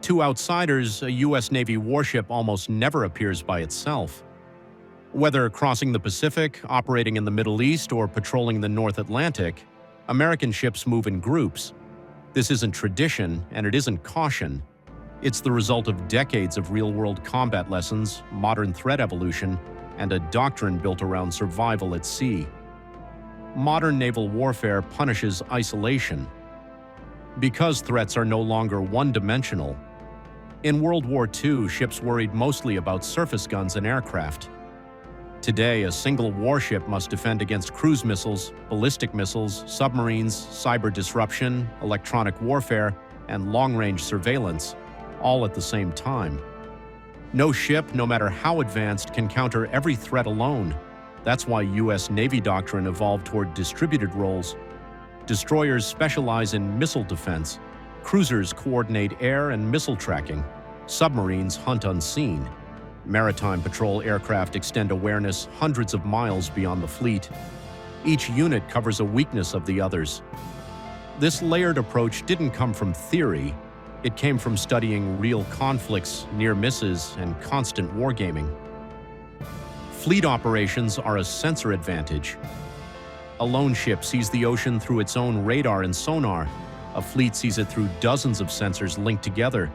To outsiders, a U.S. Navy warship almost never appears by itself. Whether crossing the Pacific, operating in the Middle East, or patrolling the North Atlantic, American ships move in groups. This isn't tradition, and it isn't caution. It's the result of decades of real-world combat lessons, modern threat evolution, and a doctrine built around survival at sea. Modern naval warfare punishes isolation. Because threats are no longer one-dimensional. In World War II, ships worried mostly about surface guns and aircraft. Today, a single warship must defend against cruise missiles, ballistic missiles, submarines, cyber disruption, electronic warfare, and long-range surveillance, all at the same time. No ship, no matter how advanced, can counter every threat alone. That's why U.S. Navy doctrine evolved toward distributed roles. Destroyers specialize in missile defense. Cruisers coordinate air and missile tracking. Submarines hunt unseen. Maritime patrol aircraft extend awareness hundreds of miles beyond the fleet. Each unit covers a weakness of the others. This layered approach didn't come from theory. It came from studying real conflicts, near misses, and constant wargaming. Fleet operations are a sensor advantage. A lone ship sees the ocean through its own radar and sonar. A fleet sees it through dozens of sensors linked together.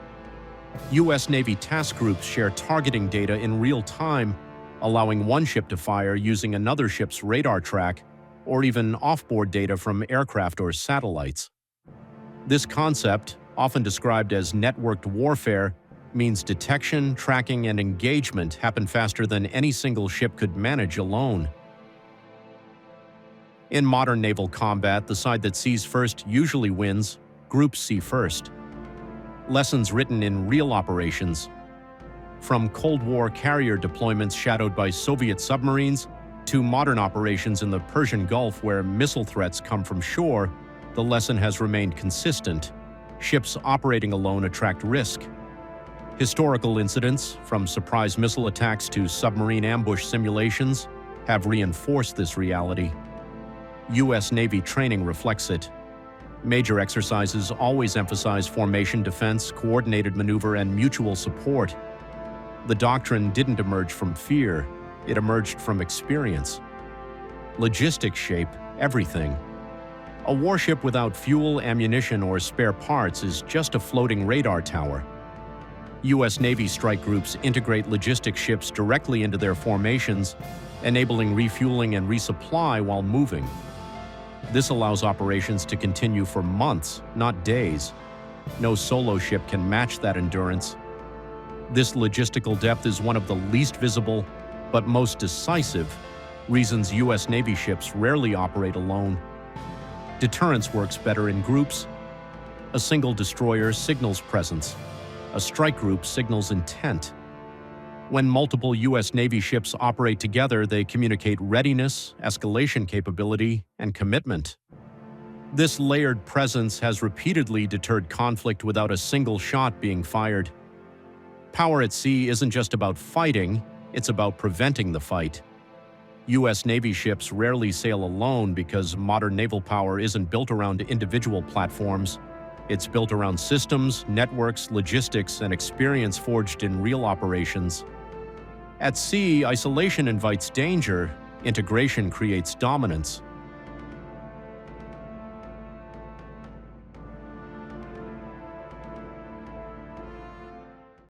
U.S. Navy task groups share targeting data in real time, allowing one ship to fire using another ship's radar track, or even offboard data from aircraft or satellites. This concept, often described as networked warfare, means detection, tracking, and engagement happen faster than any single ship could manage alone. In modern naval combat, the side that sees first usually wins. Groups see first. Lessons written in real operations. From Cold War carrier deployments shadowed by Soviet submarines to modern operations in the Persian Gulf where missile threats come from shore, the lesson has remained consistent. Ships operating alone attract risk. Historical incidents, from surprise missile attacks to submarine ambush simulations, have reinforced this reality. U.S. Navy training reflects it. Major exercises always emphasize formation defense, coordinated maneuver, and mutual support. The doctrine didn't emerge from fear, it emerged from experience. Logistics shape everything. A warship without fuel, ammunition, or spare parts is just a floating radar tower. U.S. Navy strike groups integrate logistics ships directly into their formations, enabling refueling and resupply while moving. This allows operations to continue for months, not days. No solo ship can match that endurance. This logistical depth is one of the least visible, but most decisive, reasons U.S. Navy ships rarely operate alone. Deterrence works better in groups. A single destroyer signals presence. A strike group signals intent. When multiple U.S. Navy ships operate together, they communicate readiness, escalation capability, and commitment. This layered presence has repeatedly deterred conflict without a single shot being fired. Power at sea isn't just about fighting, it's about preventing the fight. U.S. Navy ships rarely sail alone because modern naval power isn't built around individual platforms. It's built around systems, networks, logistics, and experience forged in real operations. At sea, isolation invites danger, integration creates dominance.